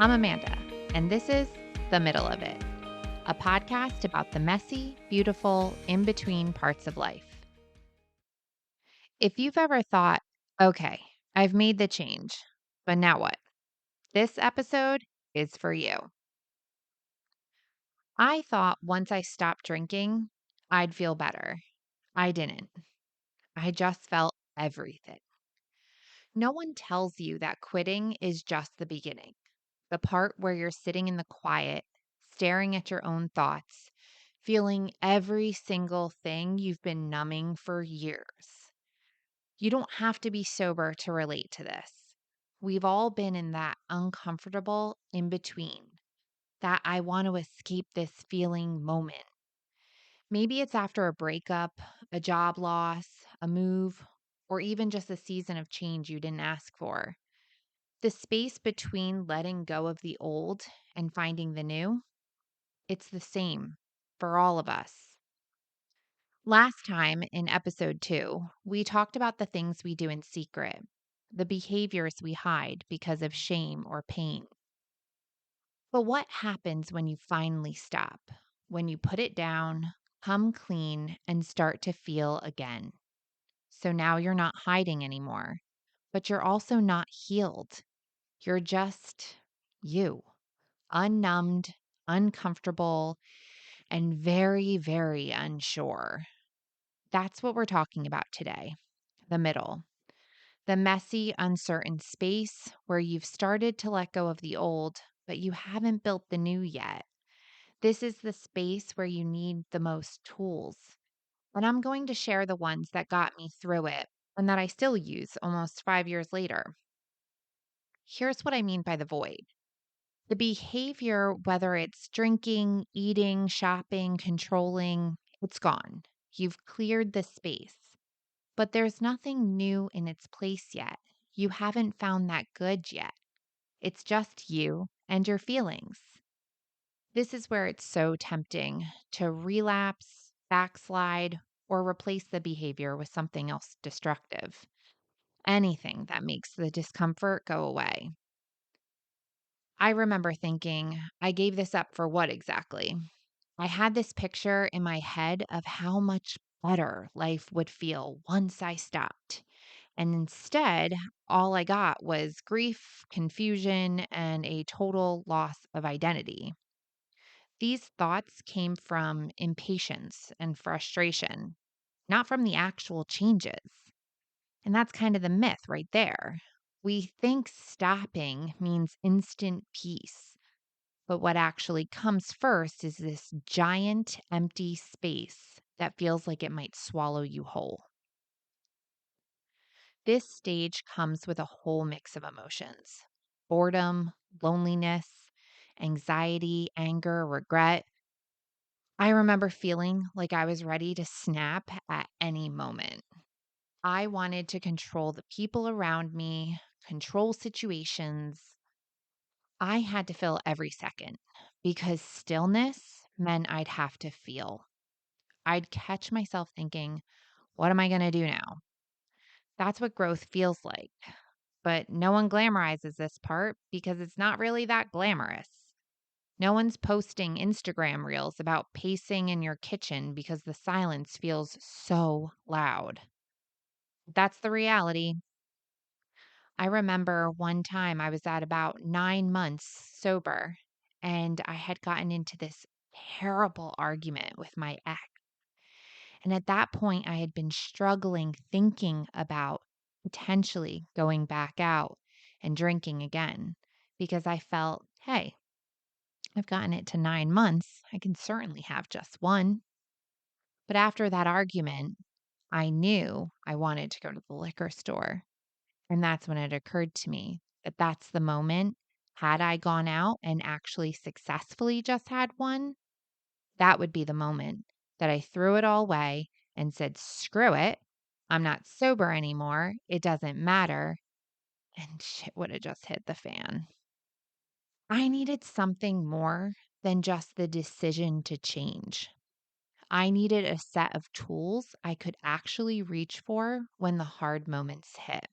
I'm Amanda, and this is The Middle of It, a podcast about the messy, beautiful, in between parts of life. If you've ever thought, okay, I've made the change, but now what? This episode is for you. I thought once I stopped drinking, I'd feel better. I didn't. I just felt everything. No one tells you that quitting is just the beginning. The part where you're sitting in the quiet, staring at your own thoughts, feeling every single thing you've been numbing for years. You don't have to be sober to relate to this. We've all been in that uncomfortable in between, that I want to escape this feeling moment. Maybe it's after a breakup, a job loss, a move, or even just a season of change you didn't ask for. The space between letting go of the old and finding the new, it's the same for all of us. Last time in episode 2, we talked about the things we do in secret, the behaviors we hide because of shame or pain. But what happens when you finally stop? When you put it down, come clean, and start to feel again? So now you're not hiding anymore, but you're also not healed. You're just you. Unnumbed, uncomfortable, and very, very unsure. That's what we're talking about today, the middle. The messy, uncertain space where you've started to let go of the old, but you haven't built the new yet. This is the space where you need the most tools. And I'm going to share the ones that got me through it and that I still use almost 5 years later. Here's what I mean by the void. The behavior, whether it's drinking, eating, shopping, controlling, it's gone. You've cleared the space, but there's nothing new in its place yet. You haven't found that good yet. It's just you and your feelings. This is where it's so tempting to relapse, backslide, or replace the behavior with something else destructive. Anything that makes the discomfort go away. I remember thinking, I gave this up for what exactly? I had this picture in my head of how much better life would feel once I stopped. And instead, all I got was grief, confusion, and a total loss of identity. These thoughts came from impatience and frustration, not from the actual changes. And that's kind of the myth right there. We think stopping means instant peace. But what actually comes first is this giant empty space that feels like it might swallow you whole. This stage comes with a whole mix of emotions: boredom, loneliness, anxiety, anger, regret. I remember feeling like I was ready to snap at any moment. I wanted to control the people around me, control situations. I had to fill every second because stillness meant I'd have to feel. I'd catch myself thinking, what am I going to do now? That's what growth feels like. But no one glamorizes this part because it's not really that glamorous. No one's posting Instagram reels about pacing in your kitchen because the silence feels so loud. That's the reality. I remember one time I was at about 9 months sober and I had gotten into this terrible argument with my ex. And at that point, I had been struggling thinking about potentially going back out and drinking again because I felt, hey, I've gotten it to 9 months. I can certainly have just one. But after that argument, I knew I wanted to go to the liquor store. And that's when it occurred to me that that's the moment. Had I gone out and actually successfully just had one, that would be the moment that I threw it all away and said, screw it. I'm not sober anymore. It doesn't matter. And shit would have just hit the fan. I needed something more than just the decision to change. I needed a set of tools I could actually reach for when the hard moments hit.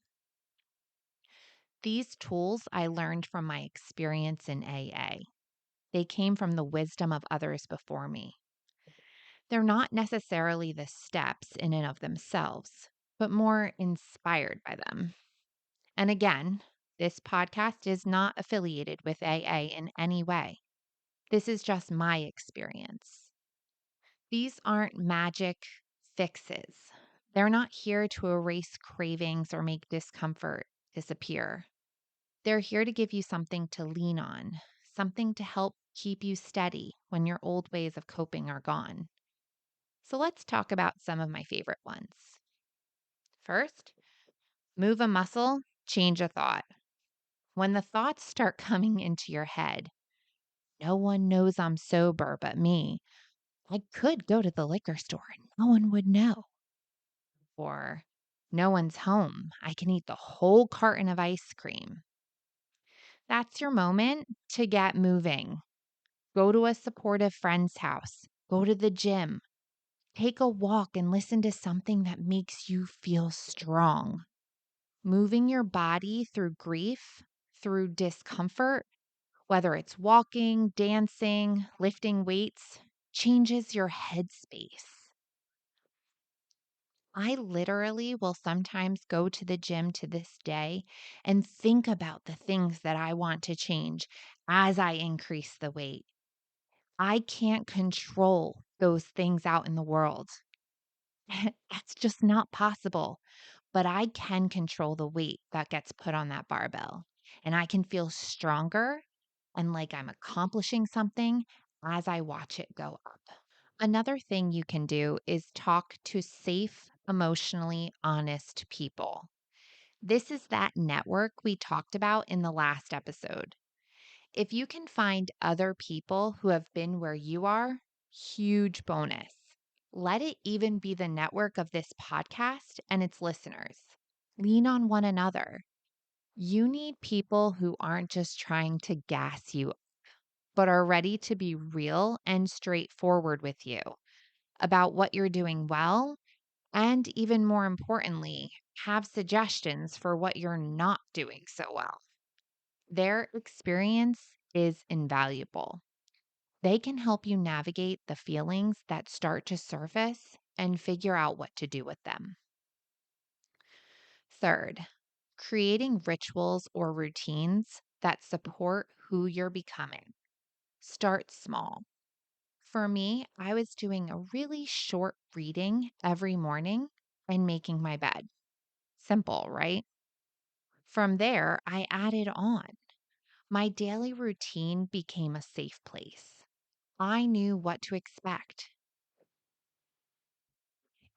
These tools I learned from my experience in AA. They came from the wisdom of others before me. They're not necessarily the steps in and of themselves, but more inspired by them. And again, this podcast is not affiliated with AA in any way. This is just my experience. These aren't magic fixes. They're not here to erase cravings or make discomfort disappear. They're here to give you something to lean on, something to help keep you steady when your old ways of coping are gone. So let's talk about some of my favorite ones. First, move a muscle, change a thought. When the thoughts start coming into your head, no one knows I'm sober but me. I could go to the liquor store and no one would know. Or, no one's home. I can eat the whole carton of ice cream. That's your moment to get moving. Go to a supportive friend's house. Go to the gym. Take a walk and listen to something that makes you feel strong. Moving your body through grief, through discomfort, whether it's walking, dancing, lifting weights, changes your headspace. I literally will sometimes go to the gym to this day and think about the things that I want to change as I increase the weight. I can't control those things out in the world. That's just not possible. But I can control the weight that gets put on that barbell. And I can feel stronger and like I'm accomplishing something as I watch it go up. Another thing you can do is talk to safe, emotionally honest people. This is that network we talked about in the last episode. If you can find other people who have been where you are, huge bonus. Let it even be the network of this podcast and its listeners. Lean on one another. You need people who aren't just trying to gas you, but are ready to be real and straightforward with you about what you're doing well, and even more importantly, have suggestions for what you're not doing so well. Their experience is invaluable. They can help you navigate the feelings that start to surface and figure out what to do with them. Third, creating rituals or routines that support who you're becoming. Start small. For me, I was doing a really short reading every morning and making my bed. Simple, right? From there, I added on. My daily routine became a safe place. I knew what to expect.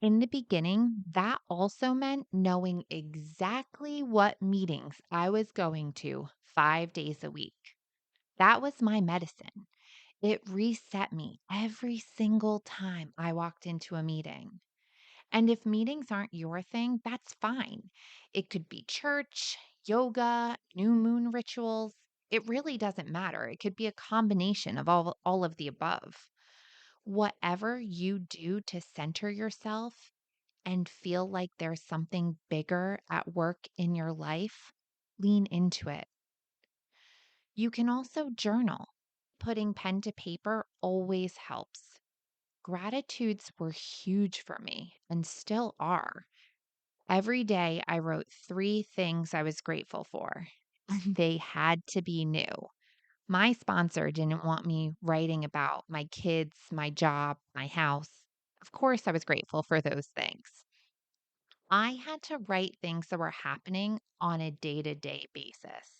In the beginning, that also meant knowing exactly what meetings I was going to 5 days a week. That was my medicine. It reset me every single time I walked into a meeting. And if meetings aren't your thing, that's fine. It could be church, yoga, new moon rituals. It really doesn't matter. It could be a combination of all of the above. Whatever you do to center yourself and feel like there's something bigger at work in your life, lean into it. You can also journal. Putting pen to paper always helps. Gratitudes were huge for me and still are. Every day I wrote 3 things I was grateful for, and they had to be new. My sponsor didn't want me writing about my kids, my job, my house. Of course, I was grateful for those things. I had to write things that were happening on a day to day basis.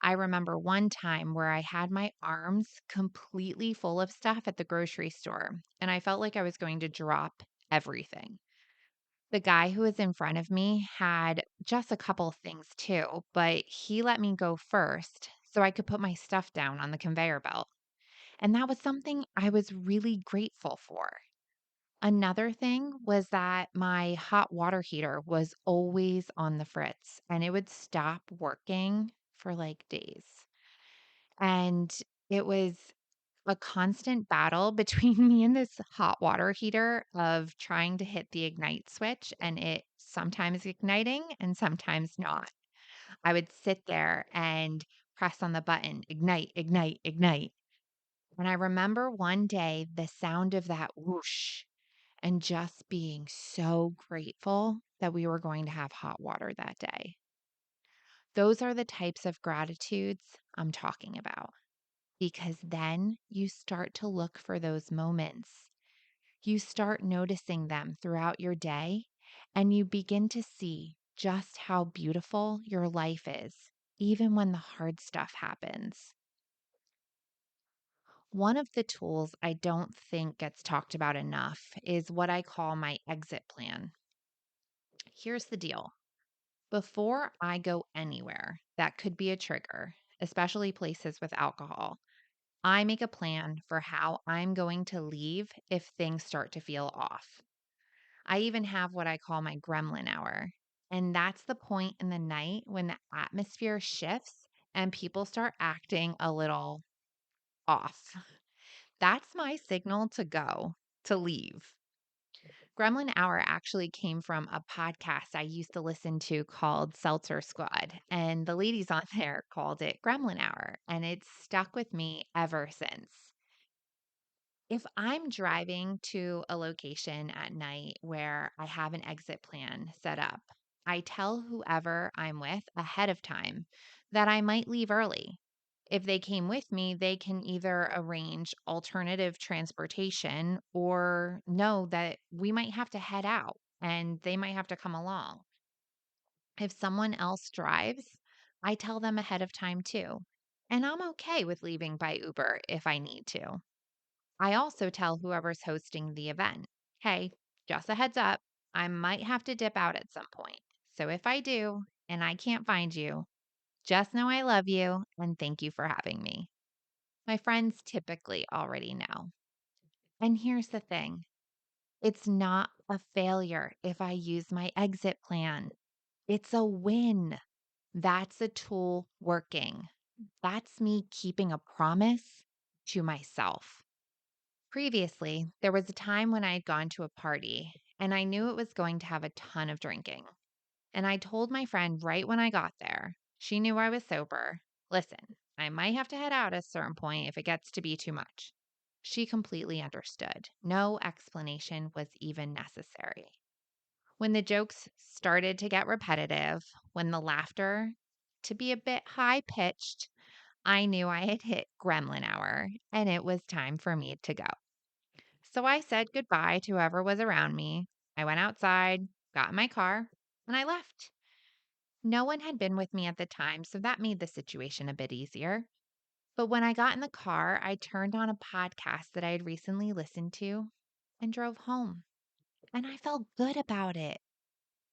I remember one time where I had my arms completely full of stuff at the grocery store, and I felt like I was going to drop everything. The guy who was in front of me had just a couple things too, but he let me go first so I could put my stuff down on the conveyor belt. And that was something I was really grateful for. Another thing was that my hot water heater was always on the fritz and it would stop working for like days. And it was a constant battle between me and this hot water heater of trying to hit the ignite switch and it sometimes igniting and sometimes not. I would sit there and press on the button, ignite, ignite, ignite. And I remember one day the sound of that whoosh and just being so grateful that we were going to have hot water that day. Those are the types of gratitudes I'm talking about because then you start to look for those moments. You start noticing them throughout your day and you begin to see just how beautiful your life is, even when the hard stuff happens. One of the tools I don't think gets talked about enough is what I call my exit plan. Here's the deal. Before I go anywhere that could be a trigger, especially places with alcohol, I make a plan for how I'm going to leave if things start to feel off. I even have what I call my gremlin hour. And that's the point in the night when the atmosphere shifts and people start acting a little off. That's my signal to go, to leave. Gremlin Hour actually came from a podcast I used to listen to called Seltzer Squad. And the ladies on there called it Gremlin Hour. And it's stuck with me ever since. If I'm driving to a location at night where I have an exit plan set up, I tell whoever I'm with ahead of time that I might leave early. If they came with me, they can either arrange alternative transportation or know that we might have to head out and they might have to come along. If someone else drives, I tell them ahead of time too. And I'm okay with leaving by Uber if I need to. I also tell whoever's hosting the event, hey, just a heads up, I might have to dip out at some point. So if I do and I can't find you, just know I love you and thank you for having me. My friends typically already know. And here's the thing, it's not a failure if I use my exit plan, it's a win. That's a tool working. That's me keeping a promise to myself. Previously, there was a time when I had gone to a party and I knew it was going to have a ton of drinking. And I told my friend right when I got there, she knew I was sober. Listen, I might have to head out at a certain point if it gets to be too much. She completely understood. No explanation was even necessary. When the jokes started to get repetitive, when the laughter to be a bit high pitched, I knew I had hit gremlin hour and it was time for me to go. So I said goodbye to whoever was around me. I went outside, got in my car, and I left. No one had been with me at the time, so that made the situation a bit easier. But when I got in the car, I turned on a podcast that I had recently listened to and drove home. And I felt good about it.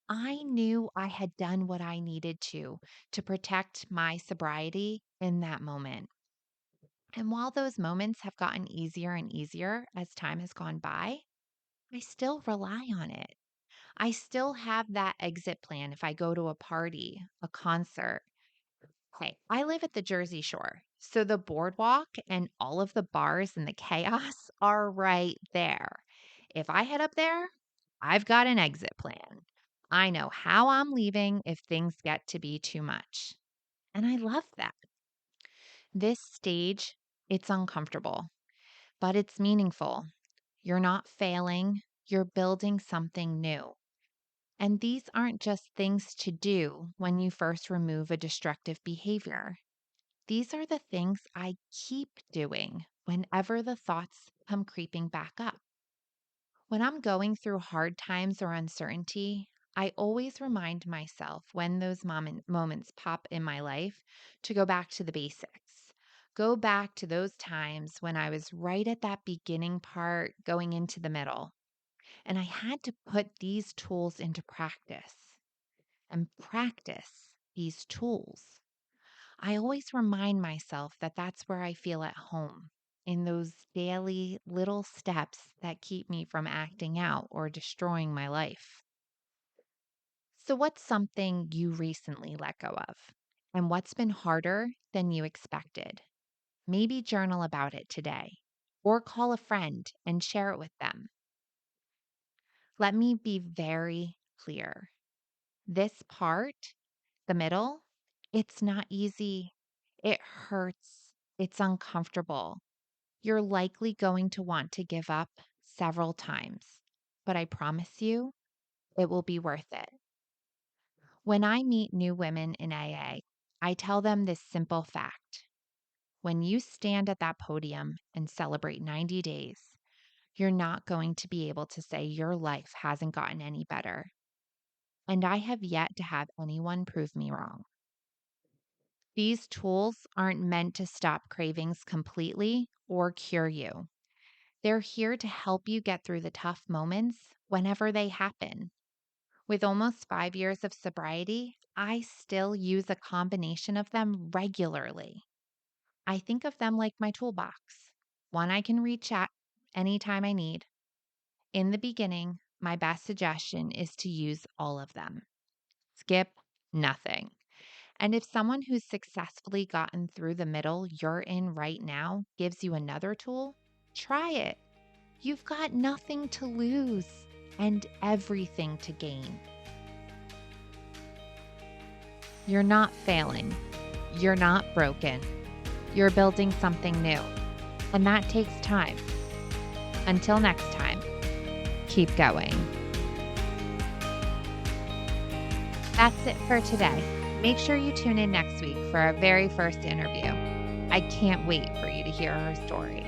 I knew I had done what I needed to protect my sobriety in that moment. And while those moments have gotten easier and easier as time has gone by, I still rely on it. I still have that exit plan if I go to a party, a concert. Hey, I live at the Jersey Shore, so the boardwalk and all of the bars and the chaos are right there. If I head up there, I've got an exit plan. I know how I'm leaving if things get to be too much. And I love that. This stage, it's uncomfortable, but it's meaningful. You're not failing, you're building something new. And these aren't just things to do when you first remove a destructive behavior. These are the things I keep doing whenever the thoughts come creeping back up. When I'm going through hard times or uncertainty, I always remind myself when those moments pop in my life to go back to the basics. Go back to those times when I was right at that beginning part going into the middle. And I had to put these tools into practice and practice these tools. I always remind myself that that's where I feel at home, in those daily little steps that keep me from acting out or destroying my life. So, what's something you recently let go of? And what's been harder than you expected? Maybe journal about it today or call a friend and share it with them. Let me be very clear. This part, the middle, It's not easy. It hurts. It's uncomfortable. You're likely going to want to give up several times, but I promise you, it will be worth it. When I meet new women in AA, I tell them this simple fact. When you stand at that podium and celebrate 90 days, you're not going to be able to say your life hasn't gotten any better. And I have yet to have anyone prove me wrong. These tools aren't meant to stop cravings completely or cure you. They're here to help you get through the tough moments whenever they happen. With almost 5 years of sobriety, I still use a combination of them regularly. I think of them like my toolbox, one I can reach at anytime I need. In the beginning, my best suggestion is to use all of them. Skip nothing. And if someone who's successfully gotten through the middle you're in right now gives you another tool, try it. You've got nothing to lose and everything to gain. You're not failing. You're not broken. You're building something new. And that takes time. Until next time, keep going. That's it for today. Make sure you tune in next week for our very first interview. I can't wait for you to hear her story.